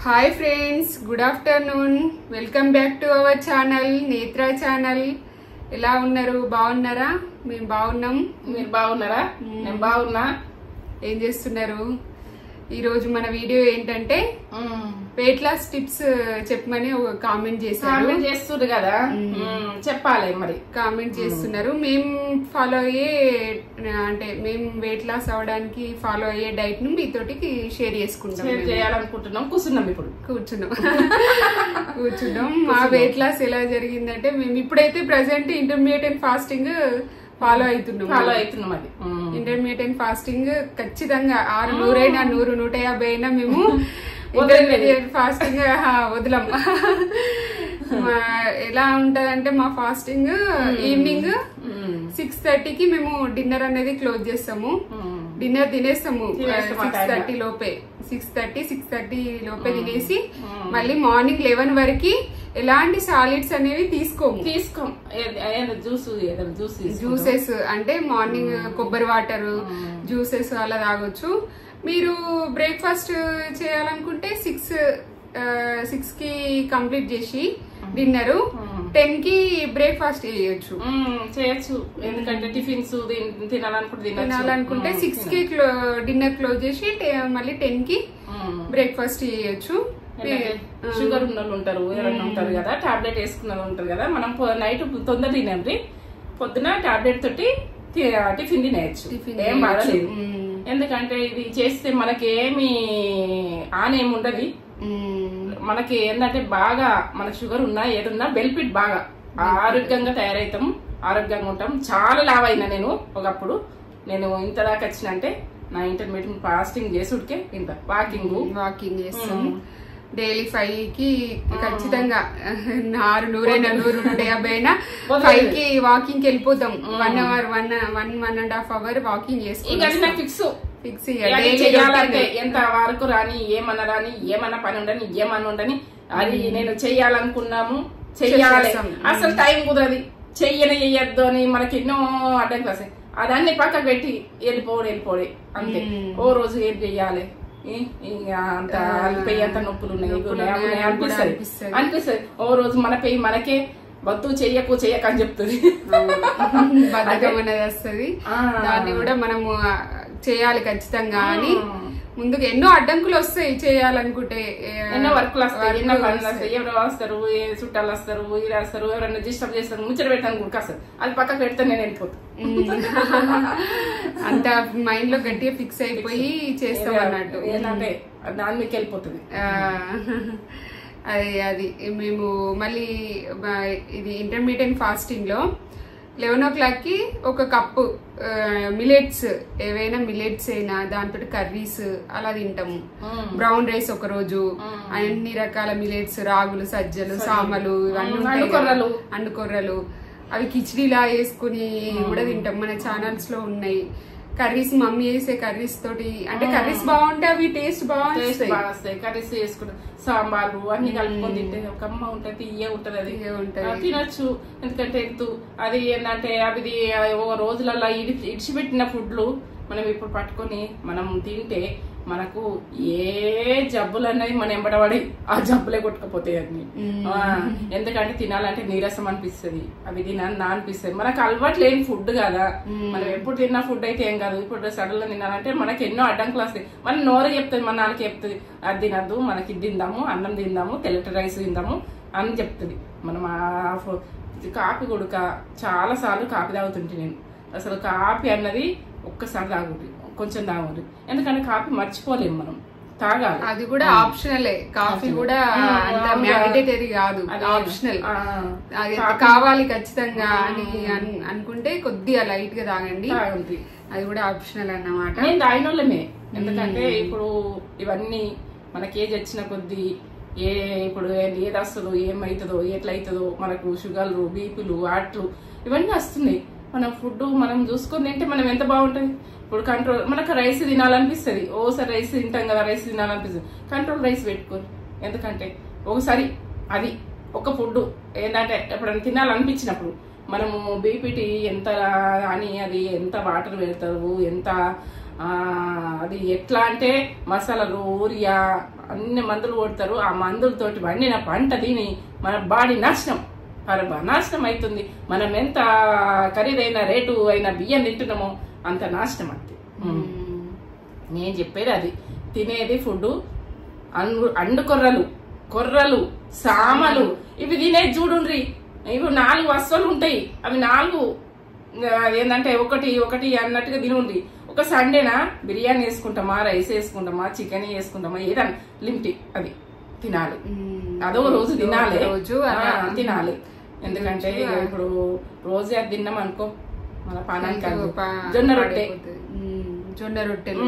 Hi friends, good afternoon. Welcome back to our channel, నేత్ర channel. ఎలా ఉన్నారు? బాగున్నారా? మేము బాగున్నాం. మీరు బాగున్నారా? నేను బాగున్నా. ఏం చేస్తున్నారు? ఈరోజు మన వీడియో ఏంటంటే వెయిట్ లాస్ టిప్స్ చెప్పమని ఒక కామెంట్ చేస్తున్నారు కదా, చెప్పాలి మరి. కామెంట్ చేస్తున్నారు. మేము ఫాలో అయ్యే అంటే మేము వెయిట్ లాస్ అవడానికి ఫాలో అయ్యే డైట్ ను మీతోటి షేర్ చేసుకుంటాం, చేయాలనుకుంటున్నాం. కూర్చున్నాం. మా వెయిట్ లాస్ ఎలా జరిగిందంటే, మేము ఇప్పుడైతే ప్రెసెంట్ ఇంటర్మీడియట్ ఫాస్టింగ్ ఫాలో అవుతున్నాం. అది ఇంటర్మీడియట్ ఫాస్టింగ్ ఖచ్చితంగా 100 అయినా 100, 150 అయినా మేము ఇంటర్మీడియట్ ఫాస్టింగ్ వదలం. ఎలా ఉంటదంటే మా ఫాస్టింగ్ ఈవినింగ్ 6:30కి మేము డిన్నర్ అనేది క్లోజ్ చేస్తాము. డిన్నర్ తినేస్తాము 6:30 లోపే. 6:30 లోపే తినేసి మళ్ళీ మార్నింగ్ 11 వరకు ఎలాంటి సాలిడ్స్ అనేవి తీసుకోము. జ్యూసెస్ అంటే మార్నింగ్ కొబ్బరి వాటర్, జ్యూసెస్ అలా తాగొచ్చు. మీరు బ్రేక్ఫాస్ట్ చేయాలనుకుంటే 6 కి కంప్లీట్ చేసి డిన్నర్ 10 కి బ్రేక్ఫాస్ట్ చేయొచ్చు. ఎందుకంటే టిఫిన్స్ తినాలనుకుంటే 6 కి డిన్నర్ క్లోజ్ చేసి మళ్ళీ 10 కి బ్రేక్ఫాస్ట్ చేయొచ్చు. షుగర్ ఉన్న వాళ్ళు ఉంటారు, ఎవరైనా ఉంటారు కదా, టాబ్లెట్ వేసుకున్న వాళ్ళు ఉంటారు కదా. మనం నైట్ తొందర తినండి, పొద్దున టాబ్లెట్ తోటి టిఫిన్ తినేయచ్చు, ఏం బాధలేదు. ఎందుకంటే ఇది చేస్తే మనకి ఏమి ఆనేమి ఉండదు. మనకి ఏంటంటే బాగా మనకు షుగర్ ఉన్నా ఏదున్నా బెనిఫిట్, బాగా ఆరోగ్యంగా తయారవుతాం, ఆరోగ్యంగా ఉంటాం. చాలా లావ్ అయినా నేను ఒకప్పుడు. నేను ఇంత దాకా వచ్చిన అంటే నా ఇంటర్మీడియట్ ఫాస్టింగ్ చేసుడికే ఇంత వాకింగ్ చేస్తాం. డైలీ 5 కి ఖచ్చితంగా 100 అయినా 100, 150 అయినా 5 కి వాకింగ్ కి వెళ్ళిపోతాం. 1 అవర్ 1.5 అవర్ వాకింగ్ చేసుకుంటాం. ఫిక్స్ చేయాలంటే ఎంత వరకు రాని, ఏమన్నా పని ఉండని, ఏమన్నా ఉండని, అది నేను చెయ్యాలనుకున్నాము, చెయ్యాలి. అసలు టైం కుదరది, చెయ్యద్దు అని మనకి ఎన్నో అడ్డంకులు వస్తాయి. అదన్నీ పక్కకు పెట్టి వెళ్ళిపోడే అంతే. ఓ రోజు ఏం చెయ్యాలి, అంత పెయ్యి అంత నొప్పులు ఉన్నాయి అనిపిస్తుంది. ఓ రోజు మన పెయ్యి మనకే బద్దు చెయ్యకు అని చెప్తుంది, బద్ధకం అనేది వస్తుంది. దాన్ని కూడా మనము చేయాలి ఖచ్చితంగా అని ముందుకు ఎన్నో అడ్డంకులు వస్తాయి. చేయాలనుకుంటే ఎన్నో వర్క్లు వస్తాయి, ఎన్నో పనులు వస్తాయి. ఎవరు వస్తారు, చుట్టాలు వస్తారు, ఇది వస్తారు, ఎవరైనా డిస్టర్బ్ చేస్తారు, ముచ్చట పెట్టాను కూడా వస్తారు. అది పక్కకు పెడితే నేను వెళ్ళిపోతాను. అంత మైండ్ లో గట్టిగా ఫిక్స్ అయిపోయి చేస్తాం అన్నట్టు. ఏంటంటే దాని మీకు వెళ్ళిపోతుంది. అది మేము మళ్ళీ ఇది ఇంటర్మీడియట్ ఫాస్టింగ్ లో 11 o'clock కి ఒక కప్పు మిలెట్స్, ఏవైనా మిలెట్స్ అయినా దాంతో కర్రీస్ అలా తింటాము. బ్రౌన్ రైస్ ఒక రోజు, అన్ని రకాల మిలెట్స్, రాగులు, సజ్జలు, సామలు, ఇవన్నీ ఉంటాయి, అండుకొర్రలు, అవి కిచిడీలా వేసుకుని కూడా తింటాం. మన ఛానల్స్ లో ఉన్నాయి కర్రీస్, మమ్మీ వేసే కర్రీస్ తోటి. అంటే కర్రీస్ బాగుంటే అవి టేస్ట్ బాగుంటాయి. కర్రీస్ వేసుకుంటాం, సాంబార్లు అన్ని కలుపుకొని తింటే ఒక అమ్మ ఉంటుంది, తీయ ఉంటది, అది తినొచ్చు. ఎందుకంటే అది ఏంటంటే అవి రోజులలో ఇడిచిపెట్టిన ఫుడ్లు మనం ఇప్పుడు పట్టుకొని మనం తింటే మనకు ఏ జబ్బులు అన్నది మన ఎంబడబడి ఆ జబ్బులే కొట్టుకపోతాయి అన్ని. ఎందుకంటే తినాలంటే నీరసం అనిపిస్తుంది, అవి తినాలని అనిపిస్తుంది. మనకు అలవాటు లేని ఫుడ్ కదా, మనం ఎప్పుడు తిన్న ఫుడ్ అయితే ఏం కాదు. ఇప్పుడు సడన్ గా తినాలంటే మనకి ఎన్నో అడ్డంకులు వస్తాయి. మన నోరు చెప్తుంది, మన నాలుగు చెప్తుంది, అది తినద్దు, మనకి ఇది తిందాము, అన్నం తిందాము, తెల్లటి రైస్ తిందాము అని చెప్తుంది. మనం కాఫీ కొడుక చాలా సార్లు కాఫీ తాగుతుంటే నేను అసలు కాఫీ అన్నది ఒక్కసారి తాగుతుంది, కొంచెం తాగుతుంది. ఎందుకంటే కాఫీ మర్చిపోలేము, మనం తాగాలి. అది కూడా ఆప్షనలే. కాఫీ కూడా అంత మ్యాండేటరీ కాదు, ఆప్షనల్. అది కావాలి ఖచ్చితంగా అని అనుకుంటే కొద్దిగా లైట్ గా తాగండి, అది కూడా ఆప్షనల్ అన్నమాట. నేను తాగినోళ్ళమే. ఎందుకంటే ఇప్పుడు ఇవన్నీ మనకి ఏజ్ వచ్చిన కొద్దీ ఇప్పుడు ఏది వస్తుందో, ఏమవుతుందో, ఎట్లయితుందో, మనకు షుగర్లు, బీపీలు, హార్ట్లు ఇవన్నీ వస్తున్నాయి. మన ఫుడ్ మనం చూసుకొని తింటే మనం ఎంత బాగుంటుంది. ఇప్పుడు కంట్రోల్, మనకు రైస్ తినాలనిపిస్తుంది, ఓసారి రైస్ తింటాం కదా, రైస్ తినాలనిపిస్తుంది, కంట్రోల్ రైస్ పెట్టుకోరు. ఎందుకంటే ఒకసారి అది ఒక ఫుడ్ ఏంటంటే ఎప్పుడైనా తినాలనిపించినప్పుడు మనము బీపీటీ ఎంత అని అది ఎంత వాటర్ పెడతారు, ఎంత అది ఎట్లా అంటే మసాలాలు, యూరియా అన్ని మందులు కొడతారు. ఆ మందులతోటి వండిన పంట తిని మన బాడీ నాశనం అవుతుంది. మనం ఎంత ఖరీదైన రేటు అయిన బియ్యం తింటున్నామో అంత నాశనం అవుతుంది. నేను చెప్పేది అది. తినేది ఫుడ్ అండు కొర్రలు సామలు ఇవి తినేది చూడుండ్రి. ఇవి 4 వస్తువులు ఉంటాయి. అవి 4 ఏంటంటే ఒకటి అన్నట్టుగా తినుండ్రి. ఒక సండేనా బిర్యానీ వేసుకుంటామా, రైస్ వేసుకుంటామా, చికెన్ వేసుకుంటామా, ఏదన్నా లిమిట్ అది తినాలి. అదో రోజు తినాలి. ఎందుకంటే ఇప్పుడు రోజు అది తిన్నాం అనుకో మన పానానికి జొన్న రొట్టెలు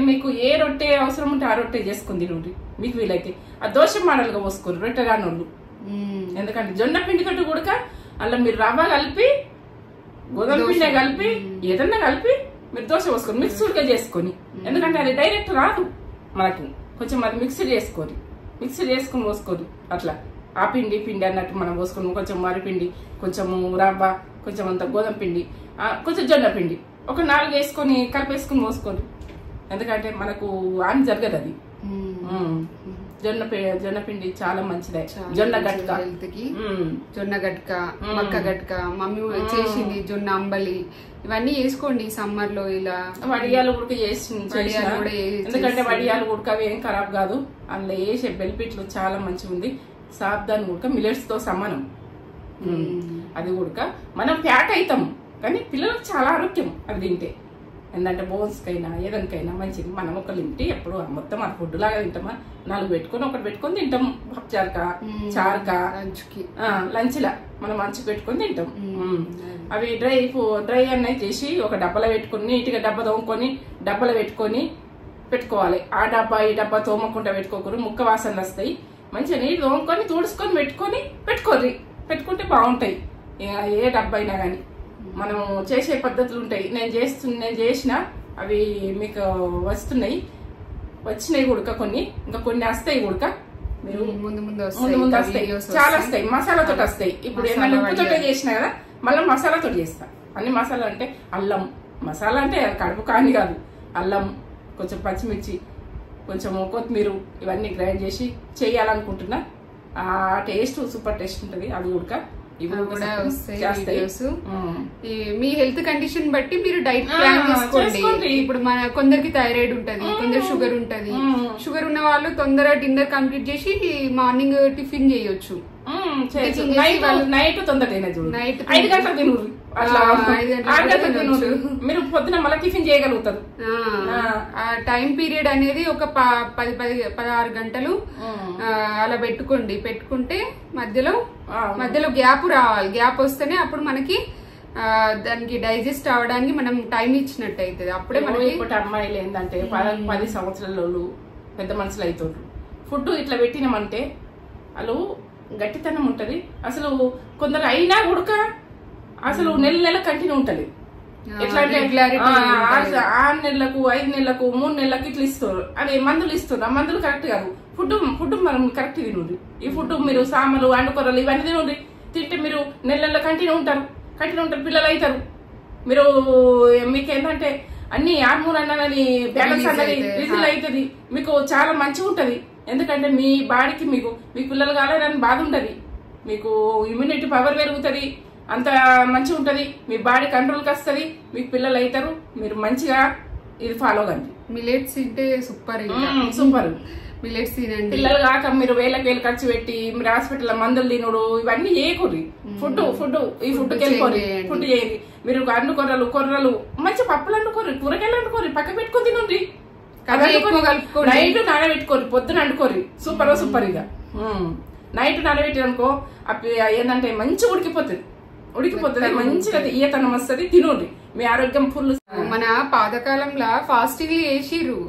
మీకు ఏ రొట్టె అవసరం ఉంటే ఆ రొట్టె చేసుకుని తినండి. మీకు వీలైతే ఆ దోశ మోడల్గా పోసుకోరు రొట్టె రానోళ్ళు. ఎందుకంటే జొన్న పిండి తోటి కూడా అలా మీరు రవ్వ కలిపి గోధుమ పిండి కలిపి ఏదన్నా కలిపి మీరు దోశ పోసుకొని మిక్స్డ్గా చేసుకొని, ఎందుకంటే అది డైరెక్ట్ రాదు మనకు. కొంచెం అది మిక్సీ చేసుకొని పోసుకోరు. అట్లా ఆ పిండి అన్నట్టు మనం పోసుకుని కొంచెం మరిపిండి, కొంచెము రవ్వ, కొంచెం అంత గోధుమ పిండి, కొంచెం జొన్న పిండి ఒక 4 వేసుకొని కలిపేసుకుని పోసుకోరు. ఎందుకంటే మనకు హాని జరగదు అది. జొన్న పిండి చాలా మంచిదే. జొన్న గట్క, మక్క గట్క మమ్మీ చేసింది, జొన్న అంబలి ఇవన్నీ వేసుకోండి సమ్మర్ లో. ఇలా వడియాలు ఉడక ఎందుకంటే వడియాలు ఉడక ఏం ఖరాబ్ కాదు. అందులో వేసే బెనిఫిట్లు చాలా మంచిగా ఉంది. సాబ్దాన్ ఉడక మిల్లెట్స్ తో సమానం. అది ఉడక మనం ఫ్యాట్ అవుతాం, కానీ పిల్లలకు చాలా ఆరోగ్యం అవి తింటే. ఏంటంటే బోన్స్ కైనా ఏదానికైనా మంచిది. మనం ఒక లిమిట్ ఎప్పుడు మొత్తం ఆ ఫుడ్ లాగా తింటామా, 4 పెట్టుకొని 1 పెట్టుకొని తింటాం. చారుక లంచ్ లా మనం మంచి పెట్టుకొని తింటాం. అవి డ్రై అన్నది చేసి ఒక డబ్బాలో పెట్టుకుని నీట్గా డబ్బా తోముకొని డబ్బాలో పెట్టుకోవాలి. ఆ డబ్బా ఈ డబ్బా తోమకుండా పెట్టుకోకూడదు, ముక్క వాసనలు వస్తాయి. మంచిగా నీళ్ళు తోముకొని తుడుచుకొని పెట్టుకుంటే బాగుంటాయి. ఏ డబ్బా అయినా కానీ మనం చేసే పద్ధతులు ఉంటాయి. నేను చేసిన అవి మీకు వచ్చినాయి ఉడక, ఇంకా కొన్ని వస్తాయి ఉడక. మీరు ముందు వస్తాయి, చాలా వస్తాయి. మసాలాతో వస్తాయి. ఇప్పుడు ఏమైనా ఉప్పుతో చేసినా కదా, మళ్ళీ మసాలాతో చేస్తా. అన్ని మసాలా అంటే అల్లం మసాలా అంటే కడుపు కాని కాదు. అల్లం, కొంచెం పచ్చిమిర్చి, కొంచెం కొత్తిమీర ఇవన్నీ గ్రైండ్ చేసి చేయాలనుకుంటున్నా. ఆ టేస్ట్ సూపర్ టేస్ట్ ఉంటుంది. అది ఉడక మీ హెల్త్ కండిషన్ బట్టి మీరు డైట్ ప్లాన్ చేసుకోండి. ఇప్పుడు మన కొందరికి థైరాయిడ్ ఉంటది, కొందరు షుగర్ ఉంటది. షుగర్ ఉన్న వాళ్ళు తొందరగా డిన్నర్ కంప్లీట్ చేసి మార్నింగ్ టిఫిన్ చేయొచ్చు. నైట్ తొందరగా నైట్ 5 గంటలకు తిను, 6 గంటలకు తిను. మీరు పొద్దున మళ్ళీ టిఫిన్ చేయగలుగుతారు. ఆ టైం పీరియడ్ అనేది ఒక 10-16 గంటలు అలా పెట్టుకుంటే మధ్యలో గ్యాప్ రావాలి. గ్యాప్ వస్తేనే అప్పుడు మనకి దానికి డైజెస్ట్ అవడానికి మనం టైం ఇచ్చినట్టు అవుతుంది. అప్పుడే మనకి ఇప్పుడు అమ్మాయిలు ఏంటంటే 10 సంవత్సరాల పెద్ద మనుషులు అవుతుండ్రు. ఫుడ్ ఇట్లా పెట్టినామంటే వాళ్ళు గట్టితనం ఉంటది. అసలు కొందరు అయినా ఉడక అసలు నెల కంటిన్యూ ఉంటది. ఎట్లా అంటే 6 నెలలకు 5 నెలలకు 3 నెలలకు ఇట్లా ఇస్తారు. అదే మందులు ఇస్తారు. ఆ మందులు కరెక్ట్ కాదు. ఫుడ్ మనం కరెక్ట్ తినండి. ఈ ఫుడ్ మీరు సామలు, అండుకొరలు ఇవన్నీ తినండి. తింటే మీరు నెల కంటిన్యూ ఉంటారు. పిల్లలు అవుతారు. మీరు మీకు ఏంటంటే అన్ని హార్మోన్ అన్నది బ్యాలెన్స్ అన్నది రిజిల్ అవుతుంది. మీకు చాలా మంచిగా ఉంటది. ఎందుకంటే మీ బాడీకి మీకు పిల్లలు కాలేదని బాధ ఉంటది. మీకు ఇమ్యూనిటీ పవర్ పెరుగుతుంది. అంత మంచిగా ఉంటది. మీ బాడీ కంట్రోల్కి వస్తుంది. మీకు పిల్లలు అవుతారు. మీరు మంచిగా ఇది ఫాలో కండి. మిల్లెట్స్ తింటే సూపర్. మిల్లెట్స్ తినండి. పిల్లలు కాక మీరు వేలు ఖర్చు పెట్టి మీరు హాస్పిటల్ మందులు తినుడు ఇవన్నీ చేయకూడదు. ఈ ఫుడ్కి వెళ్ళిపోయి ఫుడ్ చేయండి. మీరు కొర్రలు మంచి పప్పులు అండుకోరు, కూరగాయలు అండుకోరు, పక్క పెట్టుకొని తినండి. నైట్ నానబెట్టుకోరు, పొద్దున అండుకోరు. సూపర్ ఇక నైట్ నానబెట్టి అనుకో ఏంటంటే మంచిగా ఉడికిపోతుంది. మంచిగా ఈయతనం వస్తుంది. తినండి. మీ ఆరోగ్యం ఫుల్. మన పాతకాలంలో ఫాస్టింగ్ చేసిర్రు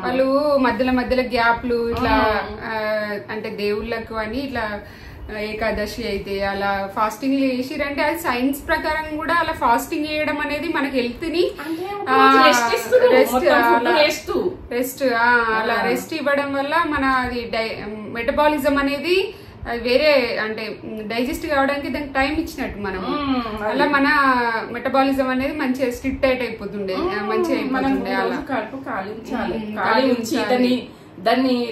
వాళ్ళు. మధ్యలో గ్యాప్లు ఇట్లా అంటే దేవుళ్ళకు అని ఇట్లా ఏకాదశి అయితే అలా ఫాస్టింగ్ చేసిరంటే అది సైన్స్ ప్రకారం కూడా అలా ఫాస్టింగ్ చేయడం అనేది మన హెల్త్ ని రెస్ట్ అలా రెస్ట్ ఇవ్వడం వల్ల మన అది మెటబాలిజం అనేది అది వేరే అంటే డైజెస్ట్ కావడానికి దానికి టైం ఇచ్చినట్టు మనం అలా మన మెటబాలిజం అనేది మంచిగా స్ట్రిక్ట్ అయిపోతుండే మంచిగా అయిపోతుండే అలా కడుపు ఖాళీ ఉంచి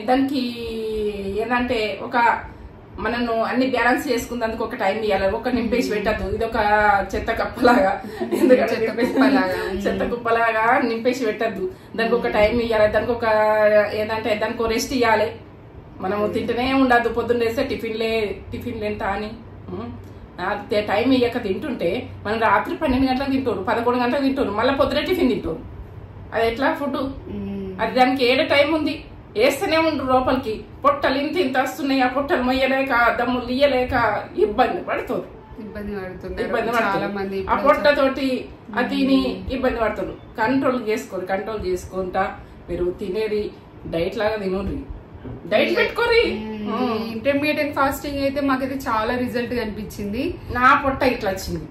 దానికి ఏంటంటే ఒక మనను అన్ని బ్యాలెన్స్ చేసుకున్నందుకు ఒక టైం ఇవ్వాలి. ఒక నింపేసి పెట్టద్దు, ఇది ఒక చెత్త కప్పలాగా, ఎందుకంటే చెత్త కుప్పలాగా నింపేసి పెట్టద్దు. దానికి ఒక టైం ఇవ్వాలి, దానికి ఒక ఏంటంటే దానికి ఒక రెస్ట్ ఇవ్వాలి. మనము తింటూనే ఉండద్దు, పొద్దున్న వేస్తే టిఫిన్ ఎంత అని టైం ఇయ్యక తింటుంటే మనం రాత్రి 12 గంటలకు తింటారు, 11 గంటలకు తింటారు, మళ్ళీ పొద్దున టిఫిన్ తింటారు. అది ఎట్లా ఫుడ్? అది దానికి ఏడ టైం ఉంది, వేస్తూనే ఉండరు లోపలికి. పొట్టలు ఇంత వస్తున్నాయి, ఆ పొట్టలు మొయ్యలేక దమ్ములు ఇయ్యలేక ఇబ్బంది పడుతారు. ఆ పొట్టతోటి అది తిని ఇబ్బంది పడతారు. కంట్రోల్ చేసుకుంటా మీరు తినేది డైట్ లాగా తినండి, డైట్ పెట్టుకోరి. ఇంటర్మీడియట్ ఫాస్టింగ్ అయితే మాకైతే చాలా రిజల్ట్ కనిపించింది. నా పొట్ట ఇట్లా వచ్చింది,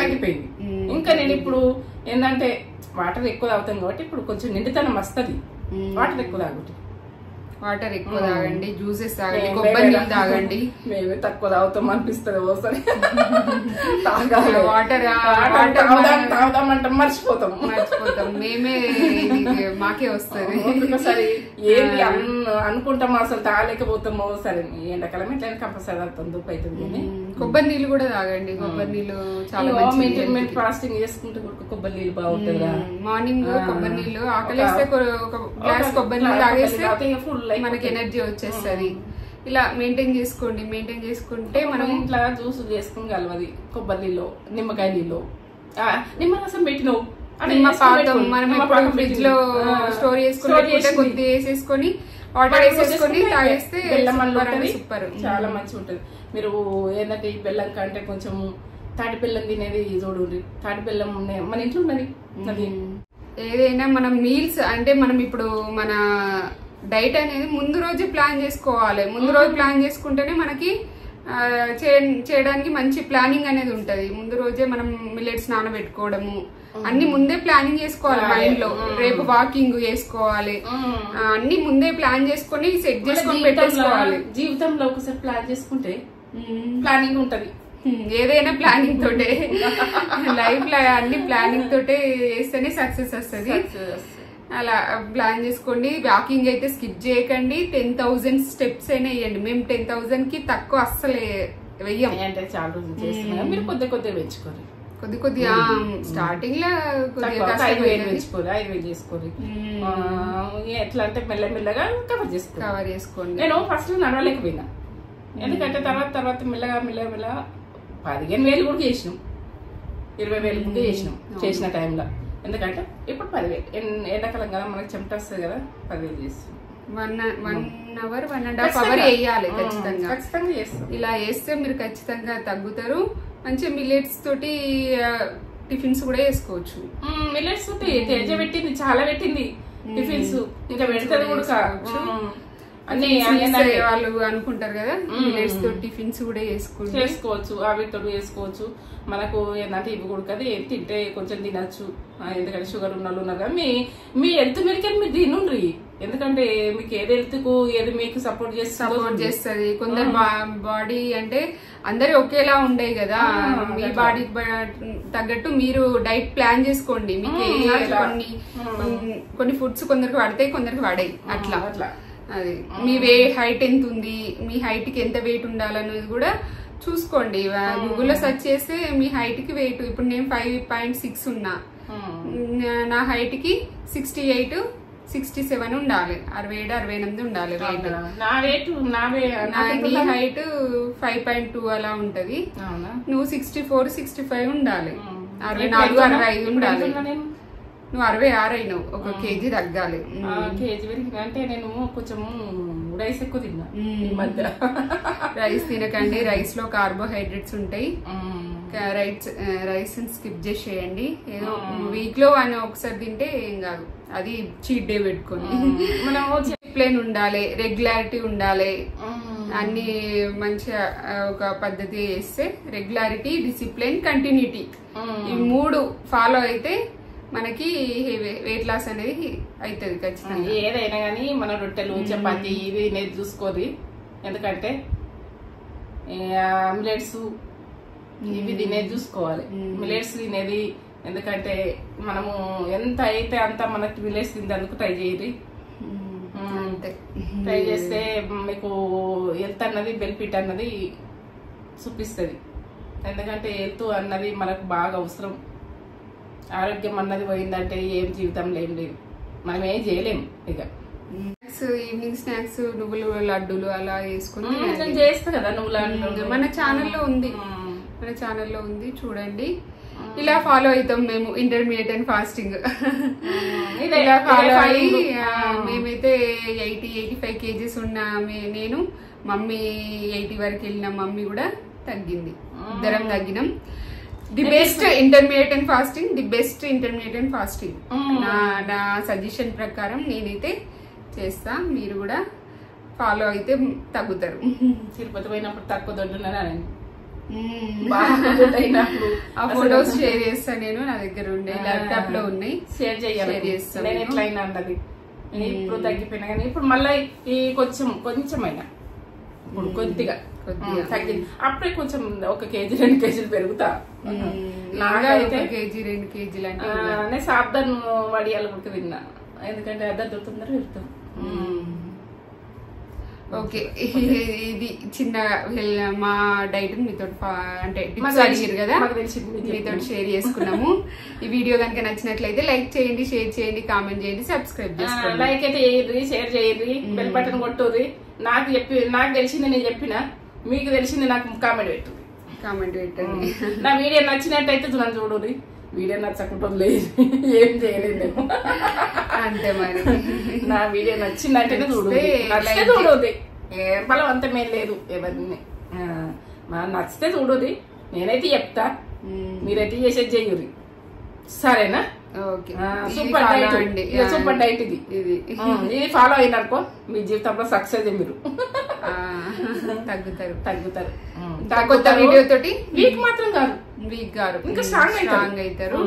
తగ్గిపోయింది. ఇంకా నేను ఇప్పుడు ఏంటంటే వాటర్ ఎక్కువ తాగుతాం కాబట్టి ఇప్పుడు కొంచెం నిండుతనం వస్తుంది. వాటర్ ఎక్కువ తాగండి, జ్యూసెస్ తాగండి, కొబ్బరి నీళ్ళు తాగండి. మేమే తక్కువ తాగుతాం అనిపిస్తుంది ఓసారి. వాటర్ తాగుదామంటే మర్చిపోతాం. మేమే మాకే వస్తుంది ఒకసారి ఏది అనుకుంటాం అసలు తాగలేకపోతామో. సరే ఎండాకాలం ఎట్లా కంపల్సరీ తాగుతాం, దుప్పు అవుతుంది. కొబ్బరి నీళ్ళు కూడా తాగండి, కొబ్బరి నీళ్ళు చాలా మెయింటైన్మెంట్ ఫాస్టింగ్ చేసుకుంటే కొబ్బరి నీళ్ళు బాగుంటుంది. మార్నింగ్ కొబ్బరి నీళ్ళు ఆకలిస్తే ఒక గ్లాస్ కొబ్బరి నీళ్ళు తాగేస్తే ఫుల్ మనకి ఎనర్జీ వచ్చేస్తుంది. ఇలా మెయింటైన్ చేసుకుంటే మనం ఇట్లా జ్యూస్ చేసుకుని కలవది. కొబ్బరి నీళ్ళు, నిమ్మకాయ నీళ్ళు, నిమ్మరసం పెట్టినావు మనం ఫ్రిడ్జ్ లో స్టోర్ చేసుకుంటే కొద్ది వేసేసుకొని వాటర్ వేసేసుకొని తాగేస్తే సూపర్, చాలా మంచిగా ఉంటది. మీరు ఏంటంటే ఈ బెల్లం కంటే కొంచెం తాటి బెల్లం తినేది చూడండి. తాటి బెల్లం మన ఇంట్లో ఉన్నది. ఏదైనా మనం మీల్స్ అంటే మనం ఇప్పుడు మన డైట్ అనేది ముందు రోజు ప్లాన్ చేసుకోవాలి. ముందు రోజు ప్లాన్ చేసుకుంటేనే మనకి చేయడానికి మంచి ప్లానింగ్ అనేది ఉంటది. ముందు రోజే మనం మిల్లెట్స్ నానబెట్టుకోవడము అన్ని ముందే ప్లానింగ్ చేసుకోవాలి. మైండ్ లో రేపు వాకింగ్ చేసుకోవాలి, అన్ని ముందే ప్లాన్ చేసుకొని సెట్ చేసుకొని పెట్టేసుకోవాలి. జీవితంలో ఒకసారి ప్లాన్ చేసుకుంటే ప్లానింగ్ ఉంటది. ఏదైనా ప్లానింగ్ తోటే లైఫ్ లో అన్ని ప్లానింగ్ తోటే చేస్తేనే సక్సెస్ వస్తుంది. అలా ప్లాన్ చేసుకోండి. వాకింగ్ అయితే స్కిప్ చేయకండి. 10,000 స్టెప్స్ అయినా వేయండి. మేము 10,000 కి తక్కువ అస్సలు వెయ్యం. అంటే చాలా రోజులు చేస్తున్నాం, మీరు కొద్దిగా పెంచుకోండి. కొద్దిగా స్టార్టింగ్ లో 5,000 పెంచుకోరు, 5,000 చేసుకోరు. ఎట్లా అంటే మెల్లమెల్లగా కవర్ చేసుకోండి. నేను ఫస్ట్ నడవలేకపోయినా, ఎందుకంటే తర్వాత మెల్లగా 15,000 కూడా చేసినాం, 20,000 కూడా చేసిన టైంలో. ఎందుకంటే ఇప్పుడు 10,000 ఎండాకాలం కదా, మనకి చెమట వస్తుంది కదా, 10,000 చేస్తాం. 1 అవర్ 1.5 అవర్ వేయాలి ఖచ్చితంగా చేస్తాం. ఇలా వేస్తే మీరు ఖచ్చితంగా తగ్గుతారు. మంచిగా మిల్లెట్స్ తోటి టిఫిన్స్ కూడా వేసుకోవచ్చు. మిల్లెట్స్ తోటి తేజ పెట్టింది, చాలా పెట్టింది టిఫిన్స్. ఇంకా పెడతారు కూడా అన్ని వాళ్ళు అనుకుంటారు కదా, మిల్లెట్స్ తోటి టిఫిన్స్ కూడా చేసుకోవచ్చు. అవితో వేసుకోవచ్చు. మనకు ఏంటంటే ఇవి కూడా కదా, ఏం తింటే కొంచెం తినచ్చు. ఎందుకంటే షుగర్ ఉన్న వాళ్ళు ఉన్నారు కదా, మీ హెల్త్ మీదకి మీరు తినండి. ఎందుకంటే మీకు ఏది హెల్త్ కు ఏది మీకు సపోర్ట్ చేస్తుంది. కొందరు బాడీ అంటే అందరి ఒకేలా ఉండేవి కదా, మీ బాడీ తగ్గట్టు మీరు డైట్ ప్లాన్ చేసుకోండి. మీకు కొన్ని ఫుడ్స్ కొందరికి పడతాయి, కొందరికి పడాయి. అట్లా అది మీ హైట్ ఎంత ఉంది, మీ హైట్ కి ఎంత వెయిట్ ఉండాలనేది కూడా చూసుకోండి. గూగుల్లో సెర్చ్ చేస్తే మీ హైట్ కి వెయిట్, ఇప్పుడు నేను 5.6 ఉన్నా, నా హైట్ కి 68, 67 ఉండాలి, 67, 68 ఉండాలి వెయిట్. నీ హైట్ 5.2 అలా ఉంటది. నువ్వు 64, 65 ఉండాలి, 64, 65 ఉండాలి. నువ్వు 66 అయినావు, 1 kg తగ్గాలి. కేజీ అంటే నేను కొంచెం రైస్ ఎక్కువ తిన్నా ఈ మధ్య. రైస్ తినకండి, రైస్ లో కార్బోహైడ్రేట్స్ ఉంటాయి. రైస్ స్కిప్ చేసేయండి. ఏదో వీక్ లో అని ఒకసారి తింటే ఏం కాదు, అది చీట్ డే పెట్టుకొని. మనం డిసిప్లిన్ ఉండాలి, రెగ్యులారిటీ ఉండాలి. అన్ని మంచిగా ఒక పద్ధతి చేస్తే రెగ్యులారిటీ, డిసిప్లిన్, కంటిన్యూటీ, ఈ 3 ఫాలో అయితే మనకి వెయిట్ లాస్ అనేది అవుతుంది ఖచ్చితంగా. ఏదైనా కానీ మన రొట్టెలు, చపాతి ఇవి నేను చూసుకోరి. ఎందుకంటే మిలెట్స్ ఇవి తినేది చూసుకోవాలి. మిలెట్స్ తినేది ఎందుకంటే మనము ఎంత అయితే అంత మనకి మిలెట్స్ తినేందుకు ట్రై చేయరు. ట్రై చేస్తే మీకు హెల్త్ అన్నది బెనిఫిట్ అన్నది చూపిస్తుంది. ఎందుకంటే హెల్త్ అన్నది మనకు బాగా అవసరం. ఆరోగ్యం అన్నది పోయిందంటే ఏం జీవితంలో ఏం లేదు, మనం ఏం చేయలేము. ఇక ఈవినింగ్ స్నాక్స్ నువ్వులు లడ్డూలు అలా వేసుకుని చేస్తా కదా. నువ్వులు మన ఛానల్లో ఉంది, చూడండి. ఇలా ఫాలో అవుతాం మేము ఇంటర్మీడియట్ అండ్ ఫాస్టింగ్. ఇలా ఫాలో అయ్యి మేమైతే 80-85 kgs ఉన్న నేను, మమ్మీ 80 వరకు వెళ్ళిన మమ్మీ కూడా తగ్గింది, ఇద్దరం తగ్గినాం. The best intermediate and fasting నా సజెషన్ ప్రకారం నేనైతే చేస్తా. మీరు కూడా ఫాలో అయితే తగ్గుతారు. తిరుపతి పోయినప్పుడు తక్కువ దొడ్డున్నాను. ఆ ఫొటోస్ షేర్ చేస్తాను నేను, నా దగ్గర ఉండే ల్యాప్టాప్ లో ఉన్నాయి, షేర్ చేస్తాను. నేను ఎట్లయినా అన్నది ఇప్పుడు తగ్గిపోయినా కానీ ఇప్పుడు మళ్ళీ ఈ కొంచెమైనా ఇప్పుడు కొద్దిగా తగ్గింది. అప్పుడే కొంచెం 1 kg 2 kg పెరుగుతా. నాకైతే 1 kg 2 kg అంటే సాబ్దాన్ వడియాలు కూడా తిన్నా, ఎందుకంటే అద్దరు తొందర పెరుగుతాం. ఓకే, ఇది చిన్న మా డైట్ మీతో అంటే టిప్స్ అడిగారు కదా, మీతో షేర్ చేసుకున్నాము. ఈ వీడియో కనుక నచ్చినట్లయితే లైక్ చేయండి, షేర్ చేయండి, కామెంట్ చేయండి, సబ్స్క్రైబ్ చేసుకోండి. లైక్ అయితే చేయండి, షేర్ చేయండి, బెల్ బటన్ కొట్టుర్రి. నాకు తెలిసింది నేను చెప్పిన, మీకు తెలిసింది నాకు కామెంట్ పెట్టండి. నా వీడియో నచ్చినట్టయితే చూడండి, వీడియో నచ్చకుండా లేదు, ఏం చేయలేదు. అంతే మరి. నా వీడియో నచ్చిందంటేనే చూడండి, ఏం బలవంతమేం లేదు ఎవరిని. నచ్చితే చూడుది, నేనైతే చెప్తా, మీరైతే చేసేది చెయ్యురి, సరేనా? సూపర్ డైట్ ఇది ఫాలో అయినారనుకో మీ జీవితంలో సక్సెస్. మీరు తగ్గుతారు. కొత్త వీడియో తోటి వీక్ మాత్రం కాదు, ఇంకా స్ట్రాంగ్ అవుతారు.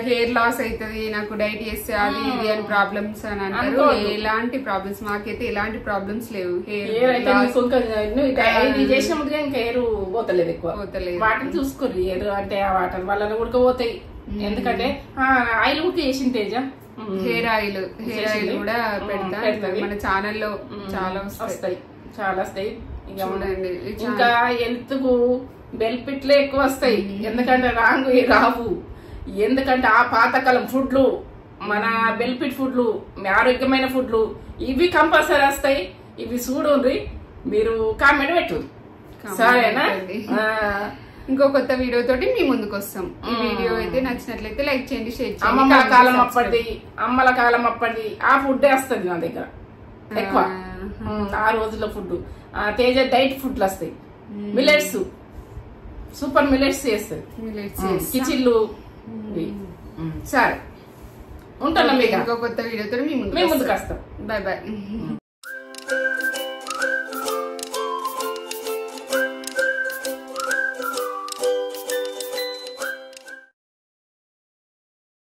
హెయిర్ లాస్ అవుతుంది, నాకు డైట్ చేస్తే అది ఇది అని ప్రాబ్లమ్స్ అని అంటారు. ఎలాంటి ప్రాబ్లమ్స్ మాకైతే ఎలాంటి ప్రాబ్లమ్స్ లేవు. హెయిర్ అయితే చేసిన ముందుగా ఇంకా హెయిర్ పోతలేదు, ఎక్కువ వాటర్ చూసుకోరు. హెయిర్ అంటే ఆ వాటర్ వల్ల ఉడకపోతాయి. ఎందుకంటే ఆయిల్ కూడా వేసిన తేజ హెయిర్ ఆయిల్ కూడా పెడతా మన ఛానల్లో. చాలా వస్తాయి. ఇంకా హెల్త్ కు బెనిఫిట్లే ఎక్కువ వస్తాయి. ఎందుకంటే రావు. ఎందుకంటే ఆ పాతకాలం ఫుడ్లు, మన బెనిఫిట్ ఫుడ్లు, ఆరోగ్యమైన ఫుడ్లు ఇవి కంపల్సరీ వస్తాయి. ఇవి చూడండి, మీరు కామెంట్ పెట్టు, సరేనా? ఇంకో కొత్త వీడియో తోటి మీ ముందుకు వస్తాం. ఈ వీడియో అయితే నచ్చినట్లయితే లైక్ చేయండి, షేర్ చేయండి. అమ్మల కాలం అప్పటిది ఆ ఫుడ్ వస్తుంది నా దగ్గర ఎక్కువ. ఆ రోజుల్లో ఫుడ్ తేజ డైట్ ఫుడ్లు వస్తాయి. మిలెట్స్, సూపర్ మిలెట్స్ చేస్తుంది కిచిన్లు. సరే, ఉంటాను. మీకు ఇంకో కొత్త వీడియోతో మీ ముందుకు వస్తాం. బాయ్.